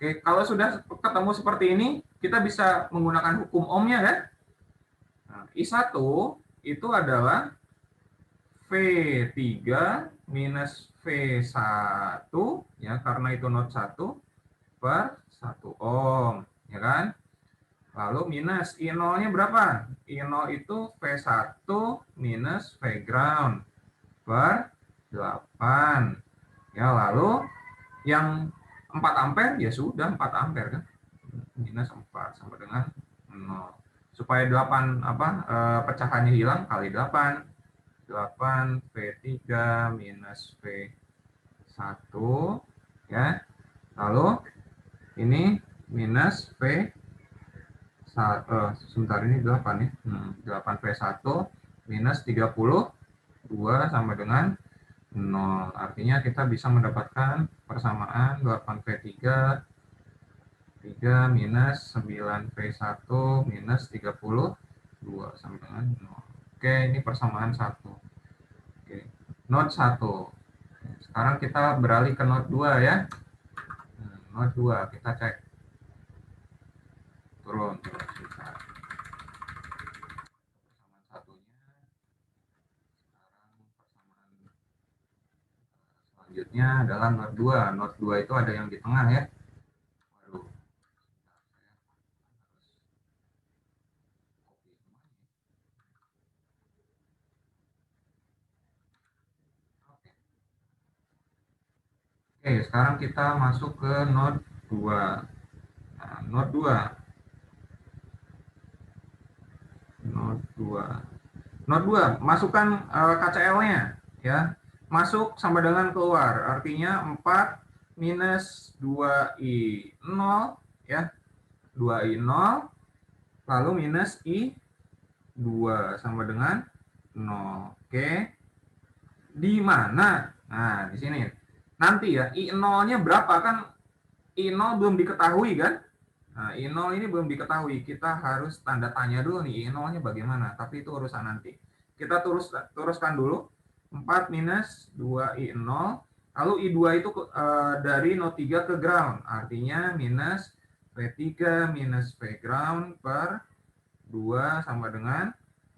Oke, kalau sudah ketemu seperti ini, kita bisa menggunakan hukum ohmnya kan? Nah, I1 itu adalah V3 minus V1 ya, karena itu not 1 per 1 ohm, ya kan? Lalu minus I0-nya berapa? I0 itu V1 minus V ground per 8. Ya, lalu yang 4 ampere ya sudah 4 ampere kan. Minus 4 sama dengan 0. Supaya 8 pecahannya hilang kali 8. 8 V3 minus V1 ya. Lalu ini minus V sebentar, ini 8 ya. 8 V1 minus 32 sama dengan 0. Artinya kita bisa mendapatkan persamaan 8 V3 3 minus 9 V1 minus 32 sama dengan 0. Oke, ini persamaan 1. Oke, not 1. Sekarang kita beralih ke not 2 ya. Not 2 kita cek. Turun. Persamaan satunya. Sekarang persamaan selanjutnya adalah not 2. Not 2 itu ada yang di tengah ya. Waduh. Oke, sekarang kita masuk ke not 2. Nah, not 2. Not 2. Not 2, masukkan KCL-nya ya. Masuk sama dengan keluar. Artinya 4 minus 2I0 ya. 2I0 lalu minus I2 sama dengan 0. Oke. Di mana? Nah, di sini. Nanti ya, I0-nya berapa kan? I0 belum diketahui kan? Nah, I0 ini belum diketahui. Kita harus tanda tanya dulu nih, I0-nya bagaimana. Tapi itu urusan nanti. Kita teruskan dulu. 4 minus 2I0. Lalu I2 itu dari not 3 ke ground. Artinya minus V3 minus V ground per 2 sama dengan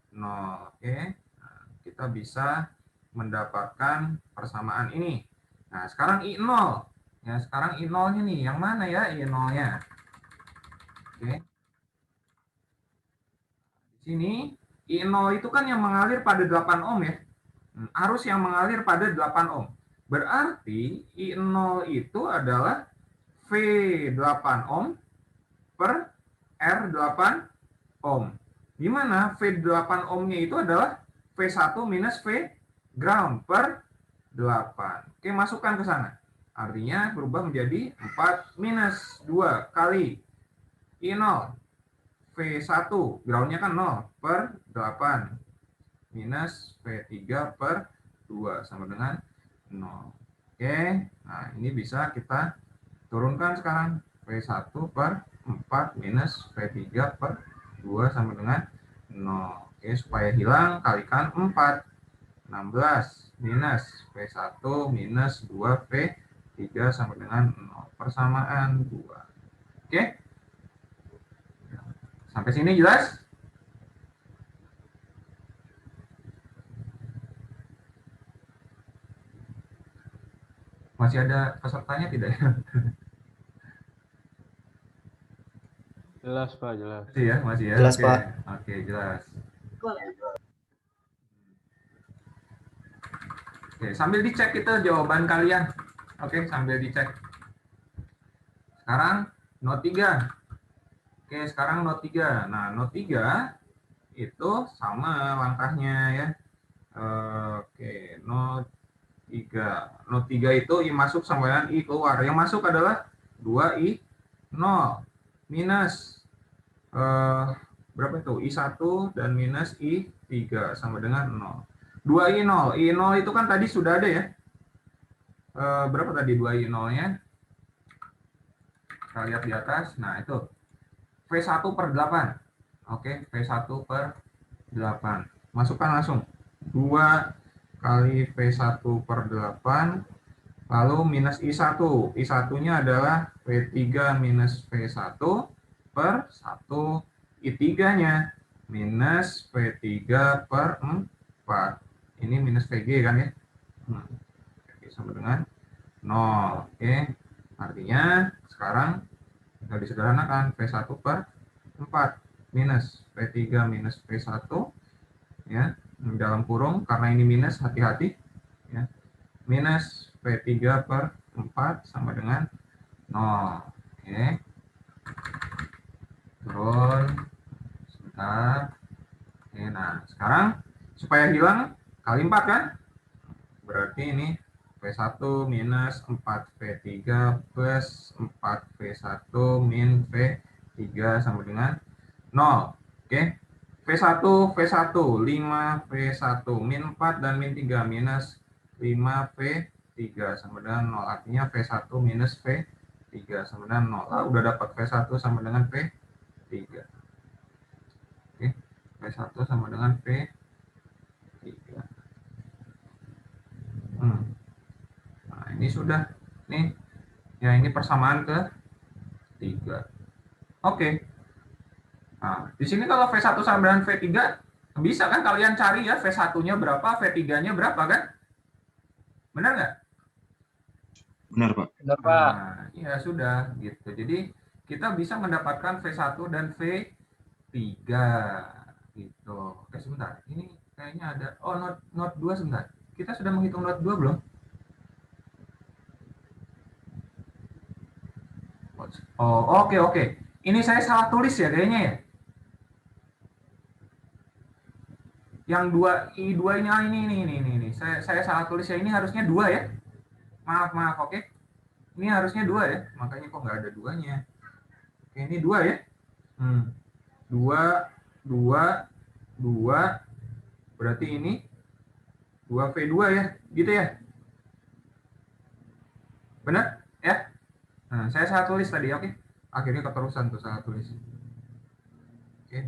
0. Oke. Nah, kita bisa mendapatkan persamaan ini. Nah, sekarang I0. Ya, sekarang I0-nya nih. Yang mana ya I0-nya? Oke. Di sini I0 itu kan yang mengalir pada 8 ohm ya. Arus yang mengalir pada 8 ohm. Berarti I0 itu adalah V8 ohm per R8 ohm. Di mana V8 ohmnya itu adalah V1 minus V ground per 8. Oke, masukkan ke sana. Artinya berubah menjadi 4 minus 2 kali I0. V1, groundnya kan 0 per 8. Minus V3 per 2 sama dengan 0. Oke, nah ini bisa kita turunkan sekarang. V1 per 4 minus V3 per 2 sama dengan 0. Oke, supaya hilang kalikan 4. 16 minus V1 minus 2V3 sama dengan 0. Persamaan 2. Oke? Sampai sini jelas? Masih ada pesertanya tidak ya? Jelas, Pak, jelas. Masih ya, masih ya. Jelas, Oke. Pak. Oke, jelas. Oke, sambil dicek itu jawaban kalian. Oke, sambil dicek. Sekarang not 3. Oke, sekarang not 3. Nah, not 3 itu sama langkahnya ya. Oke, not 3. Not 3 itu I masuk sama dengan I keluar. Yang masuk adalah 2I 0 minus berapa itu? I1 dan minus I3 sama dengan 0. 2I0. I0 itu kan tadi sudah ada ya. Berapa tadi 2I0-nya? Kita lihat di atas. Nah, itu V1 per 8. Oke, V1 per 8. Masukkan langsung. 2 kali V1 per 8. Lalu minus I1. I1-nya adalah V3 minus V1 per 1. I3-nya minus V3 per 4. Ini minus VG kan ya? Oke, sama dengan 0. Oke, artinya sekarang tinggal disederhanakan V1 per 4 minus V3 minus V1 ya, dalam kurung karena ini minus, hati-hati ya, minus V3 per 4 sama dengan 0. Oke, turun sebentar. Oke, nah sekarang supaya hilang kali 4 kan, berarti ini V1 minus 4V3 plus 4V1 min V3 sama dengan 0. Oke, V1, V1, 5V1 min 4 dan min 3 minus 5V3 sama dengan 0. Artinya V1 minus V3 sama dengan 0. Ah, udah dapat V1 sama dengan V3. Oke, V1 sama dengan V3. Nah, ini sudah. Nih, ya ini persamaan ke 3. Oke. Nah, di sini kalau V1 sama dengan V3, bisa kan kalian cari ya V1-nya berapa, V3-nya berapa kan? Benar nggak? Benar, Pak. Benar, Pak. Nah, ya sudah gitu. Jadi kita bisa mendapatkan V1 dan V3 gitu. Oke, sebentar. Ini kayaknya ada not 2 sebentar. Kita sudah menghitung not 2 belum? Oh, oke. Ini saya salah tulis ya kayaknya ya. Yang 2 I2-nya ini. Saya salah tulis ya. Ini harusnya 2 ya. Maaf, oke. Ini harusnya 2 ya. Makanya kok nggak ada 2-nya. Oke, ini 2 ya. 2. Berarti ini 2V2 ya. Gitu ya. Benar? Ya? Nah, saya salah tulis tadi, oke. Akhirnya keterusan tuh salah tulis. Oke, 2.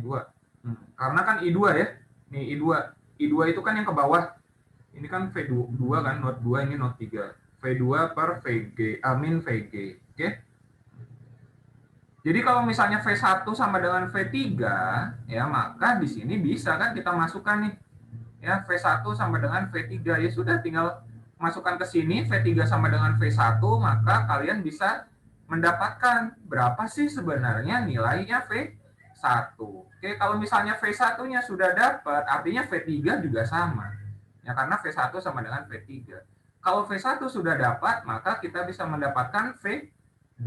Karena kan I2 ya. Nih I2. I2 itu kan yang ke bawah. Ini kan V2 kan, not 2, ini not 3. V2 per VG, min VG. Oke. Jadi kalau misalnya V1 sama dengan V3, ya maka di sini bisa kan kita masukkan nih. Ya, V1 sama dengan V3. Ya sudah, tinggal masukkan ke sini V3 sama dengan V1, maka kalian bisa mendapatkan berapa sih sebenarnya nilainya V1. Oke, kalau misalnya V1-nya sudah dapat, artinya V3 juga sama. Ya, karena V1 sama dengan V3. Kalau V1 sudah dapat, maka kita bisa mendapatkan V2.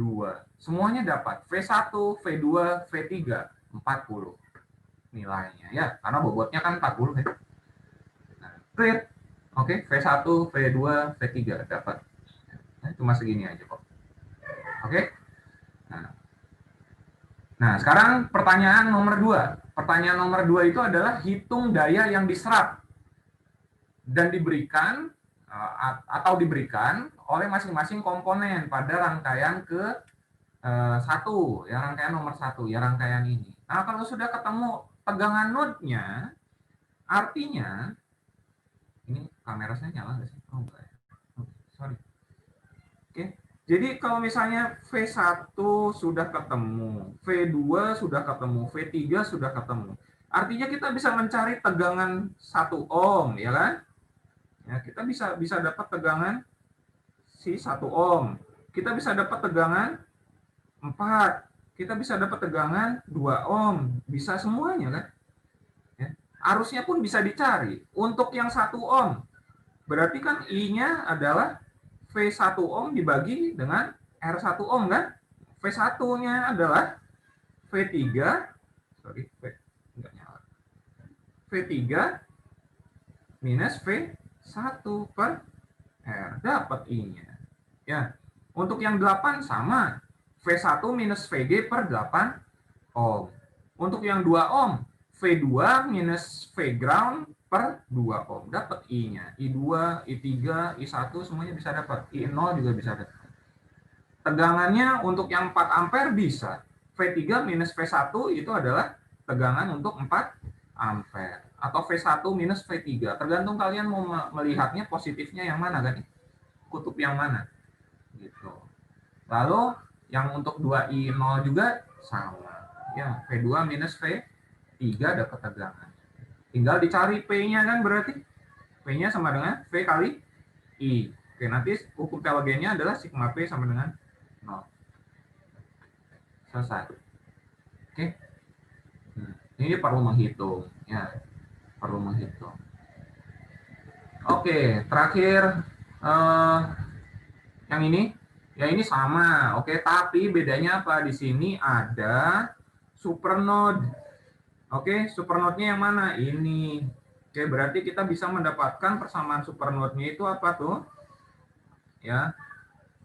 Semuanya dapat. V1, V2, V3, 40 nilainya. Ya, karena bobotnya kan 40 ya. Nah, clear. Oke, V1, V2, V3 dapat. Nah, cuma segini aja kok. Oke. Nah, sekarang pertanyaan nomor 2. Pertanyaan nomor 2 itu adalah hitung daya yang diserap dan diberikan atau diberikan oleh masing-masing komponen pada rangkaian ke 1, ya rangkaian nomor 1, ya rangkaian ini. Nah, kalau sudah ketemu tegangan node-nya, artinya ini kamera saya nyala nggak sih? Oh, enggak ya. Sorry. Oke. Jadi kalau misalnya V1 sudah ketemu, V2 sudah ketemu, V3 sudah ketemu. Artinya kita bisa mencari tegangan 1 ohm, ya kan? Ya, kita bisa dapat tegangan si 1 ohm. Kita bisa dapat tegangan 4. Kita bisa dapat tegangan 2 ohm. Bisa semuanya kan? Ya. Arusnya pun bisa dicari. Untuk yang 1 ohm, berarti kan I-nya adalah V1 ohm dibagi dengan R1 ohm kan? V1-nya adalah V3, V3 minus V1 per R. Dapat I-nya. Ya. Untuk yang 8 sama. V1 minus VG per 8 ohm. Untuk yang 2 ohm, V2 minus V ground per 2 ohm. Dapat I-nya. I2, I3, I1 semuanya bisa dapat. I0 juga bisa dapat. Tegangannya untuk yang 4 ampere bisa. V3 minus V1 itu adalah tegangan untuk 4 ampere. Atau V1 minus V3. Tergantung kalian mau melihatnya positifnya yang mana kan. Kutub yang mana. Gitu. Lalu Yang untuk 2I0 juga sama. Ya, V2 minus V3 dapat tegangan. Tinggal dicari P-nya kan berarti. P-nya sama dengan V kali I. Oke, nanti hukum Telegennya adalah sigma P sama dengan 0. Selesai. Oke. Ini perlu menghitung. Ya, perlu menghitung. Oke, terakhir yang ini. Ya ini sama, oke. Tapi bedanya apa? Di sini ada supernode. Oke, supernode-nya yang mana? Ini. Oke, berarti kita bisa mendapatkan persamaan supernode-nya itu apa tuh? Ya,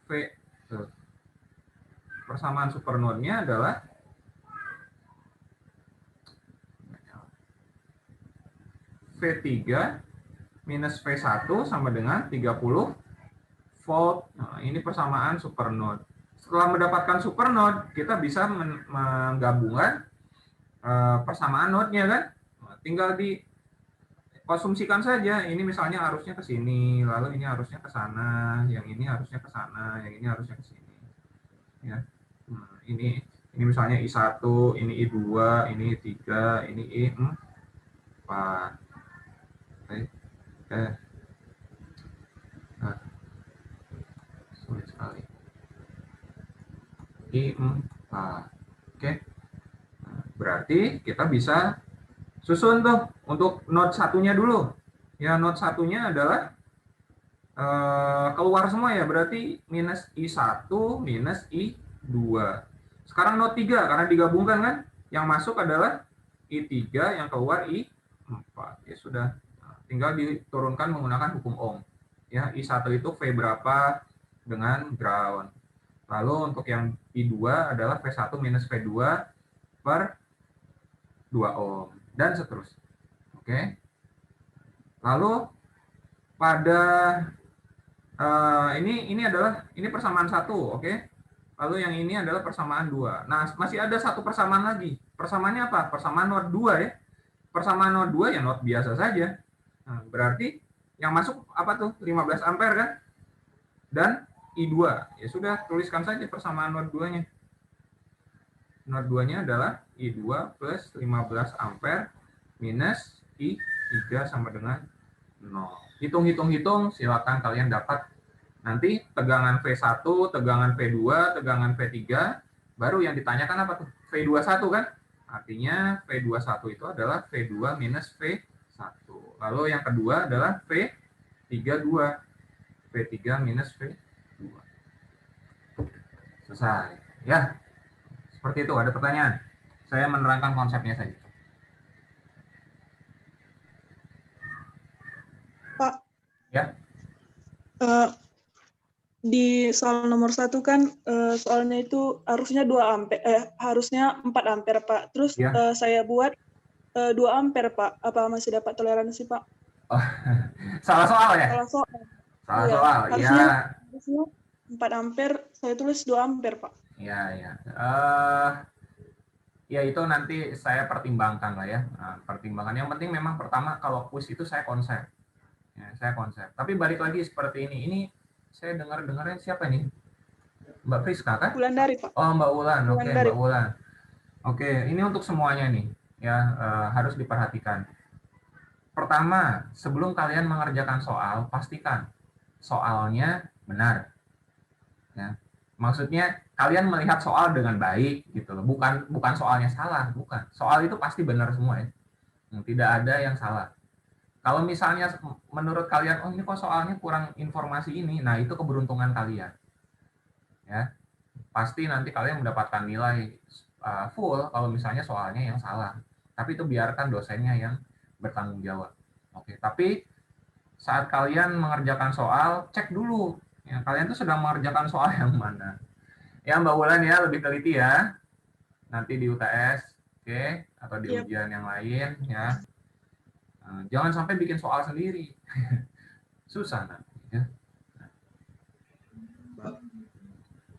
V. Tuh. Persamaan supernode-nya adalah V3 minus V1 sama dengan 30 volt. Nah, ini persamaan supernode. Setelah mendapatkan supernode, kita bisa menggabungkan persamaan node-nya kan. Nah, tinggal dikonsumsikan saja. Ini misalnya arusnya ke sini, lalu ini arusnya ke sana, yang ini arusnya ke sana, yang ini arusnya ke sini. Ya. Nah, ini misalnya I1, ini I2, ini I3, ini I4. Oke. Nah, sulit sekali. I4. Oke. Nah, berarti kita bisa susun tuh untuk node satunya dulu. Ya, node satunya adalah keluar semua ya, berarti minus I1 minus I2. Sekarang node 3 karena digabungkan kan, yang masuk adalah I3, yang keluar I4. Ya sudah, tinggal diturunkan menggunakan hukum Ohm. Ya, I1 itu V berapa dengan ground. Lalu untuk yang I2 adalah V1 minus V2 per 2 ohm dan seterusnya. Oke. Lalu pada ini persamaan 1, oke. Lalu yang ini adalah persamaan 2. Nah, masih ada satu persamaan lagi. Persamaannya apa? Persamaan node 2 ya. Persamaan node 2 ya node biasa saja. Nah, berarti yang masuk apa tuh? 15 ampere kan? Dan I2. Ya sudah, tuliskan saja persamaan node 2-nya. Node 2-nya adalah I2 plus 15 ampere minus I3 sama dengan 0. Hitung-hitung, silakan kalian dapat nanti tegangan V1, tegangan V2, tegangan V3, baru yang ditanyakan apa tuh? V21 kan? Artinya V21 itu adalah V2 minus V1. Lalu yang kedua adalah V32. V3 minus V2. Selesai. Ya, seperti itu. Ada pertanyaan? Saya menerangkan konsepnya saja. Pak. Ya. Di soal nomor 1 kan soalnya itu harusnya 2 ampere, harusnya 4 ampere Pak. Terus Ya. Saya buat 2 ampere Pak. Apa masih dapat toleransi Pak? Oh, salah soal ya? Salah soal. Salah Ya, soal. harusnya, Ya. harusnya 4 ampere, saya tulis 2 ampere Pak. Ya. Ya itu nanti saya pertimbangkan lah ya. Nah, pertimbangan. Yang penting memang pertama kalau kuis itu saya konsep. Ya, saya konsep. Tapi balik lagi seperti ini. Ini saya dengarnya siapa nih? Mbak Friska kan? Wulandari Pak. Oh, Mbak Wulan. Oke, Wulandari. Mbak Wulan. Oke, ini untuk semuanya nih. Ya, harus diperhatikan. Pertama, sebelum kalian mengerjakan soal, pastikan soalnya benar. Ya. Maksudnya kalian melihat soal dengan baik gitu loh. Bukan soalnya salah, bukan. Soal itu pasti benar semua ya. Tidak ada yang salah. Kalau misalnya menurut kalian, oh ini kok soalnya kurang informasi ini, nah itu keberuntungan kalian. Ya. Pasti nanti kalian mendapatkan nilai full kalau misalnya soalnya yang salah. Tapi itu biarkan dosennya yang bertanggung jawab. Oke, tapi saat kalian mengerjakan soal, cek dulu. Ya, kalian tuh sedang mengerjakan soal yang mana. Ya, Mbak Wulan ya, lebih teliti ya. Nanti di UTS, oke, atau di ujian yang lain ya. Jangan sampai bikin soal sendiri. Susah nanti ya.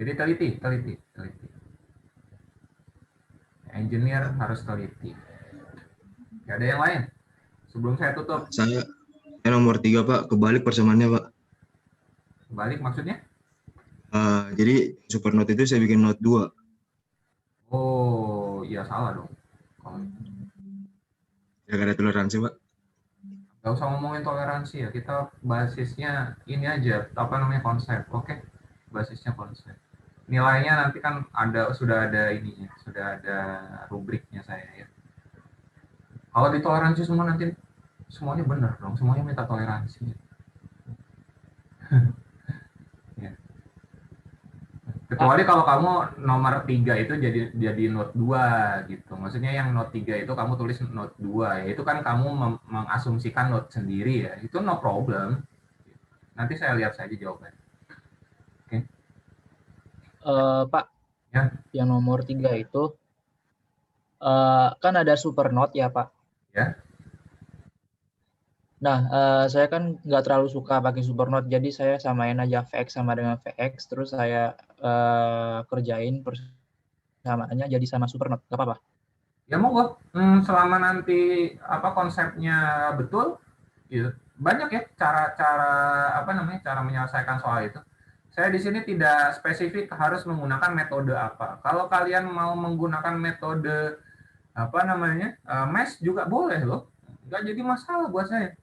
Jadi teliti. Engineer harus teliti. Gak ada yang lain? Sebelum saya tutup. Saya nomor 3 Pak, kebalik persamaannya Pak. Kebalik maksudnya? Jadi super note itu saya bikin note 2. Oh, iya salah dong. Kalau Ya ada toleransi, Pak. nggak usah ngomongin toleransi ya, kita basisnya ini aja, apa namanya, konsep. Oke, basisnya konsep. Nilainya nanti kan sudah ada ininya, sudah ada rubriknya saya ya. Kalau ditoleransi semua nanti semuanya benar dong, semuanya minta toleransi. Ya. Kecuali kalau kamu nomor 3 itu jadi note 2 gitu. Maksudnya yang note 3 itu kamu tulis note 2 ya. Itu kan kamu mengasumsikan note sendiri ya. Itu no problem. Nanti saya lihat saja jawabannya. Oke. Pak, Ya. yang nomor 3 itu kan ada super note ya, Pak. Ya. Nah, saya kan nggak terlalu suka pakai super note, jadi saya samain aja Vx sama dengan Vx, terus saya kerjain persamaannya jadi sama super note, nggak apa-apa. Ya monggo. Selama nanti apa konsepnya betul, gitu. Banyak ya cara-cara apa namanya, cara menyelesaikan soal itu. Saya di sini tidak spesifik harus menggunakan metode apa. Kalau kalian mau menggunakan metode apa namanya, mesh juga boleh loh, nggak jadi masalah buat saya.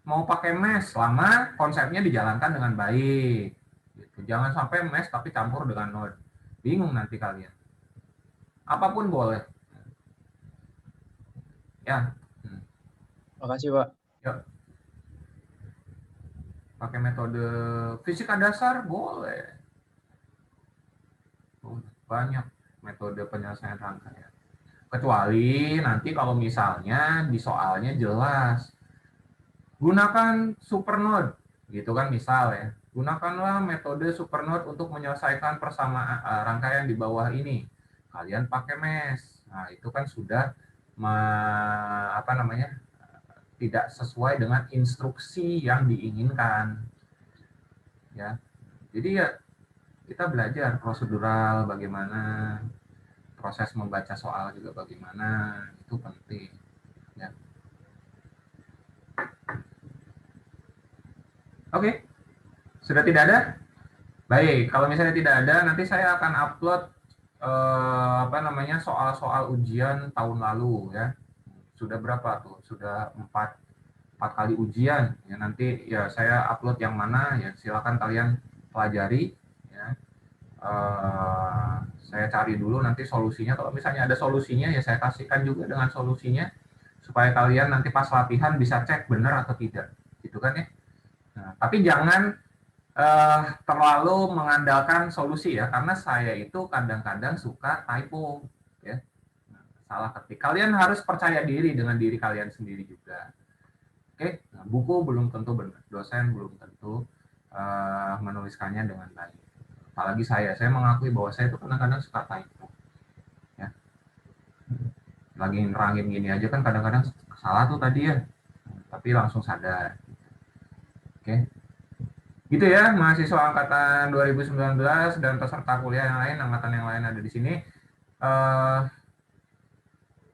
Mau pakai mesh selama konsepnya dijalankan dengan baik gitu. Jangan sampai mesh tapi campur dengan node, bingung nanti kalian. Apapun boleh ya. Makasih, Pak. Yuk. Pakai metode fisika dasar boleh, banyak metode penyelesaian rangkaian. Kecuali nanti kalau misalnya di soalnya jelas gunakan supernode gitu kan, misal ya, gunakanlah metode supernode untuk menyelesaikan persamaan rangkaian di bawah ini, kalian pakai mesh. Nah itu kan sudah apa namanya, tidak sesuai dengan instruksi yang diinginkan ya. Jadi ya kita belajar prosedural bagaimana, proses membaca soal juga bagaimana, itu penting ya. Oke, sudah tidak ada? Baik, kalau misalnya tidak ada, nanti saya akan upload apa namanya, soal-soal ujian tahun lalu ya. Sudah berapa tuh? Sudah 4 kali ujian ya. Nanti ya saya upload yang mana ya, silakan kalian pelajari ya. Saya cari dulu nanti solusinya. Kalau misalnya ada solusinya ya saya kasihkan juga dengan solusinya supaya kalian nanti pas latihan bisa cek benar atau tidak, gitu kan ya. Nah, tapi jangan terlalu mengandalkan solusi ya, karena saya itu kadang-kadang suka typo ya, salah ketik. Kalian harus percaya diri dengan diri kalian sendiri juga. Oke, nah, buku belum tentu benar, dosen belum tentu menuliskannya dengan baik. Apalagi saya mengakui bahwa saya itu kadang-kadang suka typo ya. Lagi nerangin gini aja kan kadang-kadang salah tuh tadi ya, tapi langsung sadar. Oke. Gitu ya, mahasiswa angkatan 2019 dan peserta kuliah yang lain, angkatan yang lain ada di sini.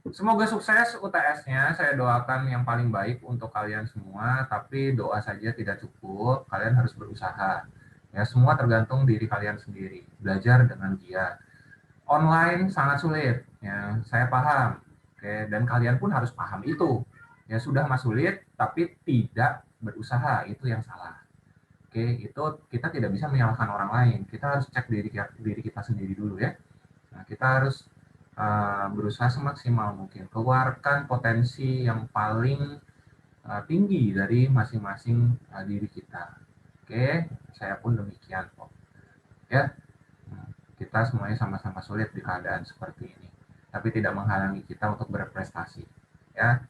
Semoga sukses UTS-nya. Saya doakan yang paling baik untuk kalian semua, tapi doa saja tidak cukup. Kalian harus berusaha. Ya, semua tergantung diri kalian sendiri. Belajar dengan giat. Online sangat sulit, ya, saya paham. Oke, dan kalian pun harus paham itu. Ya, sudah mas sulit, tapi tidak berusaha, itu yang salah. Oke, itu kita tidak bisa menyalahkan orang lain. Kita harus cek diri kita sendiri dulu ya. Nah, kita harus berusaha semaksimal mungkin. Keluarkan potensi yang paling tinggi dari masing-masing diri kita. Oke, saya pun demikian kok. Ya, nah, kita semuanya sama-sama sulit di keadaan seperti ini. Tapi tidak menghalangi kita untuk berprestasi. Ya,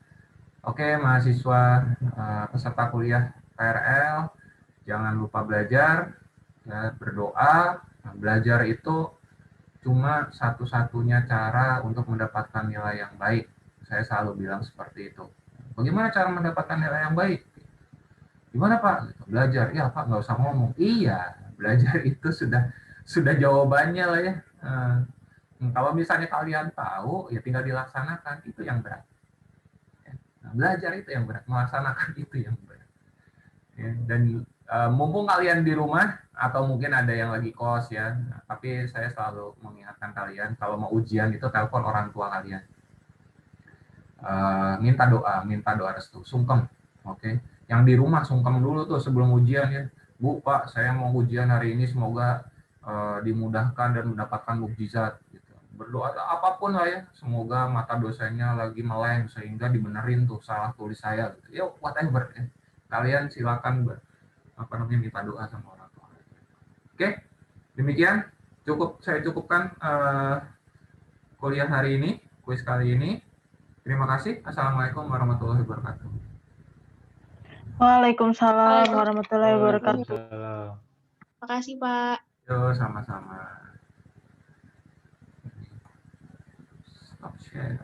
oke mahasiswa peserta kuliah KRL. Jangan lupa belajar, ya, berdoa. Nah, belajar itu cuma satu-satunya cara untuk mendapatkan nilai yang baik. Saya selalu bilang seperti itu. Bagaimana cara mendapatkan nilai yang baik? Gimana Pak? Belajar. Ya Pak, nggak usah ngomong. Iya, belajar itu sudah jawabannya lah ya. Kalau misalnya kalian tahu, ya tinggal dilaksanakan. Itu yang berat. Nah, belajar itu yang berat, melaksanakan itu yang berat. Ya, dan mumpung kalian di rumah atau mungkin ada yang lagi kos ya, tapi saya selalu mengingatkan kalian kalau mau ujian itu telepon orang tua kalian. Minta doa restu, sungkem, oke? Yang di rumah sungkem dulu tuh sebelum ujian ya. Bu, Pak, saya mau ujian hari ini, semoga dimudahkan dan mendapatkan mukjizat. Gitu. Berdoa apapun lah ya, semoga mata dosanya lagi meleng sehingga dibenerin tuh salah tulis saya. Gitu. Ya, whatever. Ya. Kalian silakan minta doa sama orang tua. Oke, demikian saya cukupkan kuliah hari ini, kuis kali ini. Terima kasih. Assalamualaikum warahmatullahi wabarakatuh. Waalaikumsalam warahmatullahi wabarakatuh. Waalaikumsalam. Makasih, Pak. Yo, sama-sama. Stop share.